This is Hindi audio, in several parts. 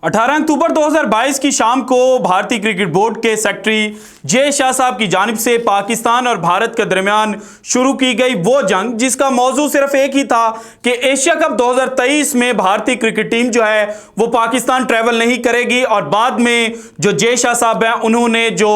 18 अक्टूबर 2022 की शाम को भारतीय क्रिकेट बोर्ड के सेक्रेटरी जे शाह साहब की जानिब से पाकिस्तान और भारत के दरमियान शुरू की गई वो जंग, जिसका मौजू सिर्फ एक ही था कि एशिया कप 2023 में भारतीय क्रिकेट टीम जो है वो पाकिस्तान ट्रैवल नहीं करेगी। और बाद में जो जे शाह साहब हैं उन्होंने जो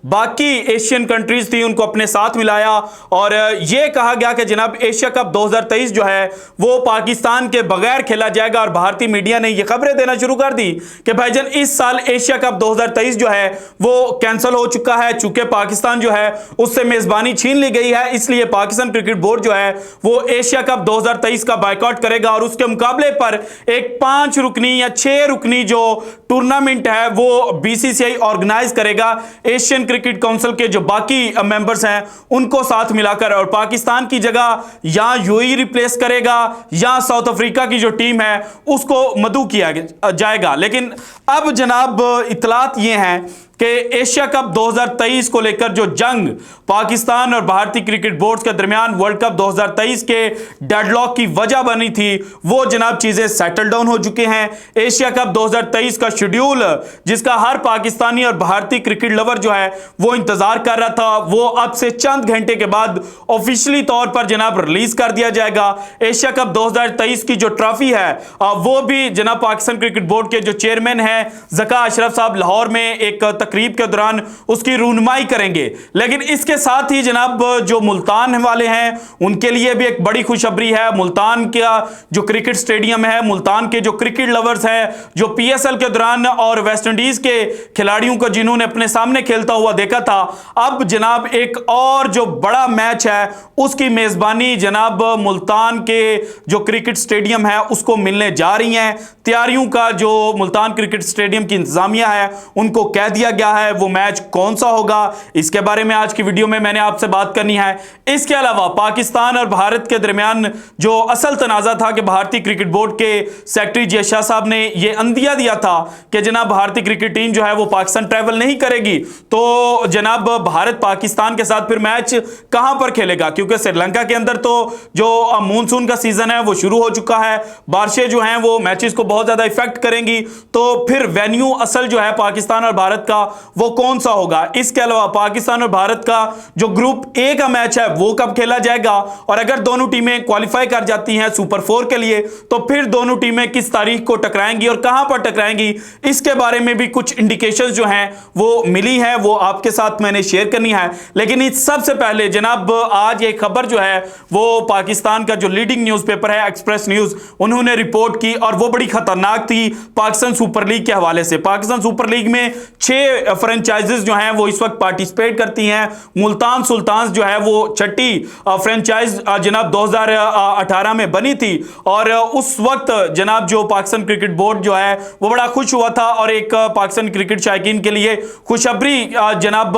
बाकी एशियन कंट्रीज थी उनको अपने साथ मिलाया और ये कहा गया कि जनाब एशिया कप 2023 जो है वो पाकिस्तान के बगैर खेला जाएगा। और भारतीय मीडिया ने ये खबरें देना शुरू कर दी कि भाईजान इस साल एशिया कप 2023 जो है वो कैंसिल हो चुका है, चूंकि पाकिस्तान जो है उससे मेजबानी छीन ली गई है, इसलिए पाकिस्तान क्रिकेट बोर्ड जो है वो एशिया कप 2023 का बायकॉट करेगा। और उसके मुकाबले पर एक 5 रुकनी या 6 रुकनी जो टूर्नामेंट है वो बीसीसीआई ऑर्गेनाइज करेगा एशियन क्रिकेट काउंसिल के जो बाकी मेंबर्स हैं उनको साथ मिलाकर। और पाकिस्तान की जगह या यूएई रिप्लेस करेगा या साउथ अफ्रीका की जो टीम है उसको मदऊ किया जाएगा। लेकिन अब जनाब इतलात ये हैं कि एशिया कप 2023 को लेकर जो जंग पाकिस्तान और भारतीय क्रिकेट बोर्ड के दरमियान वर्ल्ड कप 2023 के डेडलॉक की वजह बनी थी वो जनाब चीजें सेटल डाउन हो चुके हैं। एशिया कप 2023 का शेड्यूल जिसका हर पाकिस्तानी और भारतीय क्रिकेट लवर जो है वो इंतजार कर रहा था वो अब से चंद घंटे के बाद ऑफिशियली तौर पर जनाब रिलीज कर दिया जाएगा। एशिया कप 2023 की जो ट्रॉफी है वो भी जनाब पाकिस्तान क्रिकेट बोर्ड के जो चेयरमैन है ज़का अशरफ साहब लाहौर में एक तकरीब के दौरान उसकी रूनुमाई करेंगे। लेकिन इसके साथ ही जनाब जो मुल्तान वाले हैं उनके लिए भी एक बड़ी खुशखबरी है। मुल्तान का जो क्रिकेट स्टेडियम है, मुल्तान के जो क्रिकेट लवर्स हैं जो पीएसएल के दौरान और वेस्ट इंडीज के खिलाड़ियों को जिन्होंने अपने सामने खेलता हुआ देखा था, अब जनाब एक और जो बड़ा मैच है उसकी मेजबानी जनाब मुल्तान के जो क्रिकेट स्टेडियम है उसको मिलने जा रही है। तैयारियों का जो मुल्तान क्रिकेट स्टेडियम की इंतजामिया है उनको कह दिया गया है। वो मैच कौन सा होगा इसके बारे में आज की वीडियो में मैंने आपसे बात करनी है। इसके अलावा पाकिस्तान और भारत के दरमियान जो असल तनाजा था कि भारतीय क्रिकेट बोर्ड के सेक्रेटरी जे शाह साहब ने यह अंदिया दिया था कि जनाब भारतीय क्रिकेट टीम जो है वो पाकिस्तान ट्रैवल नहीं करेगी, तो जनाब भारत पाकिस्तान के साथ फिर मैच कहां पर खेलेगा, क्योंकि श्रीलंका के अंदर तो जो मानसून का सीजन है वो शुरू हो चुका है, बारिशें जो हैं वो मैचेस को बहुत ज्यादा इफेक्ट करेंगी, तो फिर वेन्यू असल जो है पाकिस्तान और भारत का वो कौन सा होगा। इसके अलावा पाकिस्तान और भारत का जो ग्रुप ए का मैच है वो कब खेला जाएगा, और अगर दोनों टीमें क्वालिफाई कर जाती हैं सुपर 4 के लिए तो फिर दोनों टीमें किस तारीख को टकराएंगी और कहां पर टकराएंगी, इसके बारे में भी कुछ इंडिकेशंस जो हैं वो मिली है, वो आपके साथ मैंने शेयर करनी है। लेकिन इस सबसे पहले जनाब आज एक खबर जो है वो पाकिस्तान का जो लीडिंग न्यूज़पेपर है एक्सप्रेस न्यूज उन्होंने रिपोर्ट की और वो बड़ी खतरनाक थी पाकिस्तान सुपर लीग के हवाले से। पाकिस्तान सुपर लीग में 6 फ्रेंचाइजेस जो हैं वो इस वक्त पार्टिसिपेट करती हैं। मुल्तान सुल्तान्स जो है वो छठी फ्रेंचाइज जनाब 2018 में बनी थी और उस वक्त जनाब जो पाकिस्तान क्रिकेट बोर्ड जो है वो बड़ा खुश हुआ था और एक पाकिस्तान क्रिकेट शायकीन के लिए खुशखबरी जनाब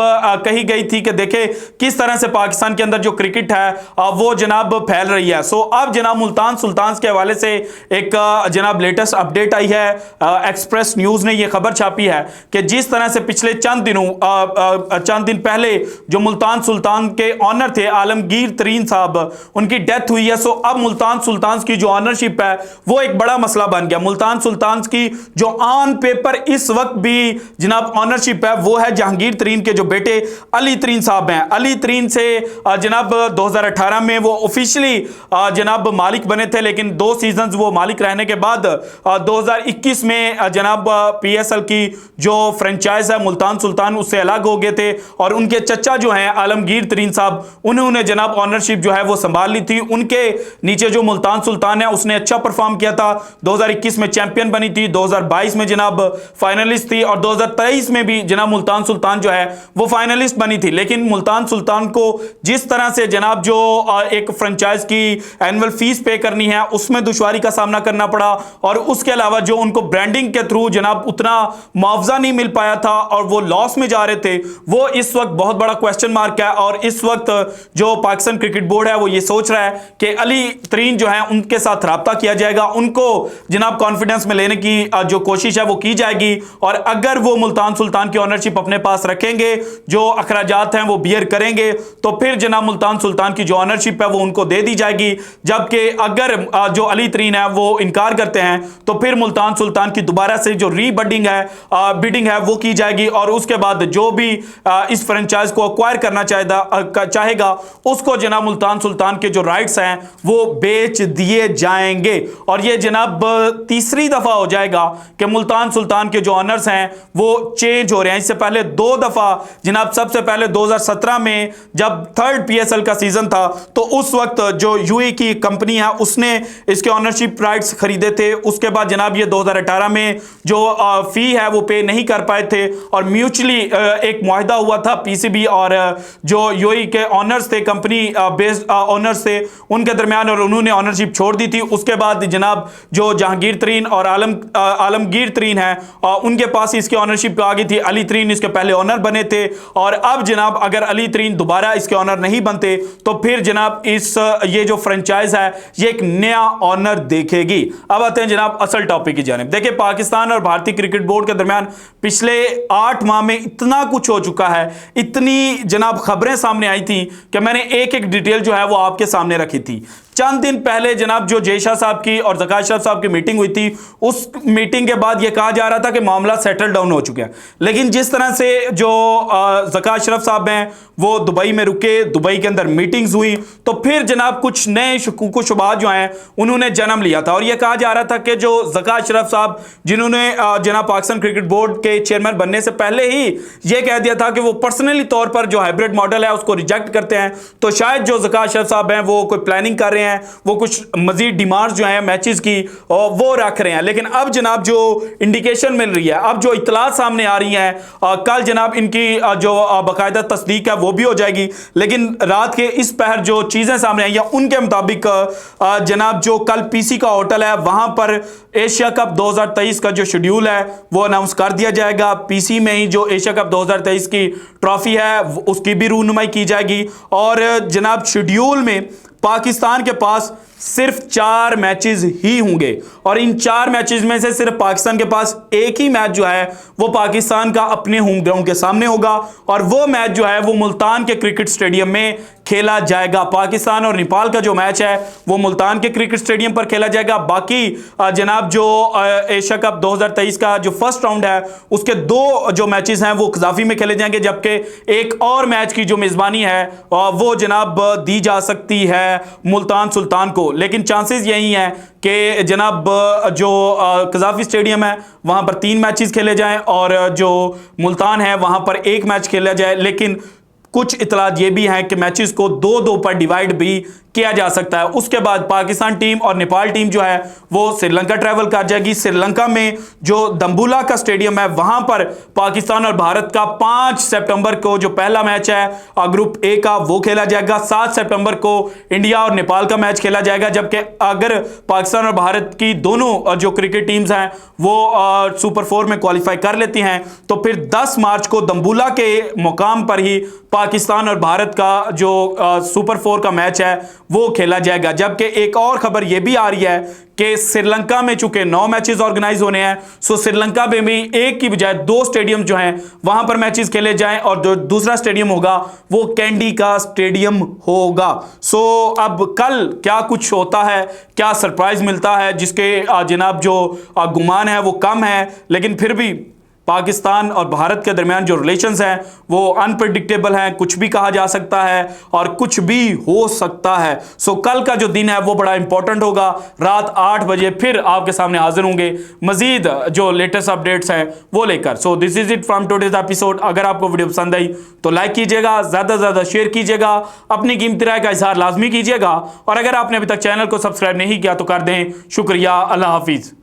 कही गई थी कि देखे किस तरह से पाकिस्तान के अंदर जो क्रिकेट है वो जनाब फैल रही है। सो अब जनाब मुल्तान सुल्तान्स के हवाले से एक जनाब लेटेस्ट अपडेट आई है। एक्सप्रेस न्यूज ने यह खबर छापी है कि जिस तरह से पिछले चंद दिन पहले जो मुल्तान सुल्तान के ऑनर थे आलमगीर तरीन साहब, उनकी डेथ हुई है। सो अब मुल्तान सुल्तान की जो ऑनरशिप है वो एक बड़ा मसला बन गया। मुल्तान सुल्तान की जो ऑन पेपर इस वक्त भी जनाब ऑनरशिप है वो है जहांगीर तरीन के जो बेटे अली तरीन साहब हैं। अली तरीन से जनाब 2018 में वो ऑफिशियली जनाब मालिक बने थे, लेकिन 2 सीजन वो मालिक रहने के बाद 2021 में जनाब पीएसएल की जो फ्रेंचाइज है मुल्तान सुल्तान उससे अलग हो गए थे और उनके चचा जो हैं आलमगीर तरीन साहब उन्होंने जनाब ऑनरशिप जो है वो संभाल ली थी। उनके नीचे जो मुल्तान सुल्तान है उसने अच्छा परफॉर्म किया था, 2021 में चैंपियन बनी थी, 2022 में जनाब फाइनलिस्ट थी और 2023 में भी जनाब मुल्तान सुल्तान जो है वो फाइनलिस्ट बनी थी। लेकिन मुल्तान सुल्तान को जिस तरह से जनाब जो एक फ्रेंचाइज की एनुअल फीस पे करनी है उसमें दुश्वारी का सामना करना पड़ा और उसके अलावा जो उनको ब्रांडिंग के थ्रू जनाब उतना मुआवजा नहीं मिल पाया था और वो लॉस में जा रहे थे, वो इस वक्त बहुत बड़ा क्वेश्चन मार्क है। और इस वक्त जो पाकिस्तान क्रिकेट बोर्ड है वो ये सोच रहा है कि अली तरीन जो है उनके साथ राब्ता किया जाएगा, उनको जनाब कॉन्फिडेंस में लेने की जो कोशिश है वो की जाएगी। और अगर वो मुल्तान सुल्तान की ओनरशिप अपने पास रखेंगे, जो अखराजात हैं वो बियर करेंगे, तो फिर जनाब मुल्तान सुल्तान की जो ओनरशिप है वो उनको दे दी जाएगी। जबकि अगर जो अली तरीन है वो इनकार करते हैं तो फिर मुल्तान सुल्तान की दोबारा से जो रीबिडिंग है बिडिंग है वो की जाएगी, और उसके बाद जो भी इस फ्रेंचाइज को अक्वायर करना चाहेगा उसको जनाब मुल्तान सुल्तान के जो राइट्स हैं वो बेच दिए जाएंगे। और ये जनाब तीसरी दफा हो जाएगा कि मुल्तान सुल्तान के जो ऑनर्स हैं वो चेंज हो रहे हैं। इससे पहले 2 दफा जनाब, सबसे पहले 2017 में जब 3rd PSL का सीजन था तो उस वक्त जो यूएई की कंपनी है उसने इसके ऑनरशिप राइट्स खरीदे थे। उसके बाद जनाब ये 2018 में जो फी है वो पे नहीं कर पाए थे, और म्यूचुअली एक मुआहदा हुआ था पीसीबी और जो यूएई के ऑनर्स थे, कंपनी बेस्ड ऑनर्स थे, उनके दरमियान, और उन्होंने ऑनरशिप छोड़ दी थी। उसके बाद जनाब जो जहांगीर तरीन और आलमगीर तरीन है उनके पास इसकी ऑनरशिप आ गई थी। अली तरीन इसके पहले ऑनर बने थे, और अब जनाब अगर अली तरीन दोबारा इसके ऑनर नहीं बनते तो फिर जनाब ये जो फ्रेंचाइज है ये एक नया ऑनर देखेगी। अब आते हैं जनाब असल टॉपिक की जानिब। देखिए, पाकिस्तान और भारतीय क्रिकेट बोर्ड के दरमियान पिछले 8 माह में इतना कुछ हो चुका है, इतनी जनाब खबरें सामने आई थी कि मैंने एक एक डिटेल जो है वो आपके सामने रखी थी। चंद दिन पहले जनाब जो जय शाह साहब की और ज़का अशरफ साहब की मीटिंग हुई थी, उस मीटिंग के बाद यह कहा जा रहा था कि मामला सेटल डाउन हो चुका है। लेकिन जिस तरह से जो ज़का अशरफ साहब हैं वो दुबई में रुके, दुबई के अंदर मीटिंग्स हुई, तो फिर जनाब कुछ नए शकूक शुबहात जो हैं उन्होंने जन्म लिया था। और यह कहा जा रहा था कि जो ज़का अशरफ साहब जिन्होंने जनाब पाकिस्तान क्रिकेट बोर्ड के चेयरमैन बनने से पहले ही यह कह दिया था कि वो पर्सनली तौर पर जो हाइब्रिड मॉडल है उसको रिजेक्ट करते हैं, तो शायद जो ज़का अशरफ साहब हैं वो कोई प्लानिंग कर रहे हैं, वो कुछ मजीद डिमांड्स जो हैं मैचेस की वो रख रहे हैं। लेकिन अब जनाब जो इंडिकेशन मिल रही है, अब जो इतलात सामने आ रही हैं, कल जनाब इनकी जो बाकायदा तस्दीक है वो भी हो जाएगी। लेकिन रात के इस पहर जो चीजें सामने आई हैं उनके मुताबिक जनाब जो कल पीसी का होटल है वहां पर एशिया कप 2023 का जो शेड्यूल है वो अनाउंस कर दिया जाएगा। पीसी में ही जो एशिया कप 2023 की ट्रॉफी है उसकी भी रूनुमाई की जाएगी। और जनाब शेड्यूल में पाकिस्तान के पास सिर्फ 4 मैचेस ही होंगे, और इन 4 मैचेस में से सिर्फ पाकिस्तान के पास एक ही मैच जो है वो पाकिस्तान का अपने होम ग्राउंड के सामने होगा, और वो मैच जो है वो मुल्तान के क्रिकेट स्टेडियम में खेला जाएगा। पाकिस्तान और नेपाल का जो मैच है वो मुल्तान के क्रिकेट स्टेडियम पर खेला जाएगा। बाकी जनाब जो एशिया कप 2023 का जो फर्स्ट राउंड है उसके 2 जो मैचेस हैं वो कजाफी में खेले जाएंगे, जबकि एक और मैच की जो मेजबानी है वो जनाब दी जा सकती है मुल्तान सुल्तान को। लेकिन चांसेस यही हैं कि जनाब जो कजाफी स्टेडियम है वहां पर 3 मैचेस खेले जाएं और जो मुल्तान है वहां पर 1 मैच खेला जाए। लेकिन कुछ इतलात ये भी हैं कि मैचेस को 2-2 पर डिवाइड भी किया जा सकता है। उसके बाद पाकिस्तान टीम और नेपाल टीम जो है वो श्रीलंका ट्रैवल कर जाएगी। श्रीलंका में जो दम्बुला का स्टेडियम है वहां पर पाकिस्तान और भारत का 5 सितंबर को जो पहला मैच है ग्रुप ए का वो खेला जाएगा। 7 सितंबर को इंडिया और नेपाल का मैच खेला जाएगा। जबकि अगर पाकिस्तान और भारत की दोनों जो क्रिकेट टीम्स हैं वो सुपर 4 में क्वालिफाई कर लेती हैं तो फिर 10 मार्च को दम्बुला के मुकाम पर ही पाकिस्तान और भारत का जो सुपर 4 का मैच है वो खेला जाएगा। जबकि एक और खबर यह भी आ रही है कि श्रीलंका में चूंकि 9 मैचेस ऑर्गेनाइज होने हैं, सो श्रीलंका में भी एक की बजाय 2 स्टेडियम जो हैं वहां पर मैचेस खेले जाएं, और जो दूसरा स्टेडियम होगा वो कैंडी का स्टेडियम होगा। सो अब कल क्या कुछ होता है, क्या सरप्राइज मिलता है, जिसके जनाब जो गुमान है वो कम है, लेकिन फिर भी पाकिस्तान और भारत के दरमियान जो रिलेशंस हैं वो अनप्रेडिक्टेबल हैं। कुछ भी कहा जा सकता है और कुछ भी हो सकता है। सो कल का जो दिन है वो बड़ा इंपॉर्टेंट होगा। रात 8 बजे फिर आपके सामने हाजिर होंगे मजीद जो लेटेस्ट अपडेट्स हैं वो लेकर। So this is it from today's episode. अगर आपको वीडियो पसंद आई तो लाइक कीजिएगा, ज़्यादा से ज़्यादा शेयर कीजिएगा, अपनी कीमती राय का इजहार लाजमी कीजिएगा, और अगर आपने अभी तक चैनल को सब्सक्राइब नहीं किया तो कर दें। शुक्रिया। अल्लाह हाफिज़।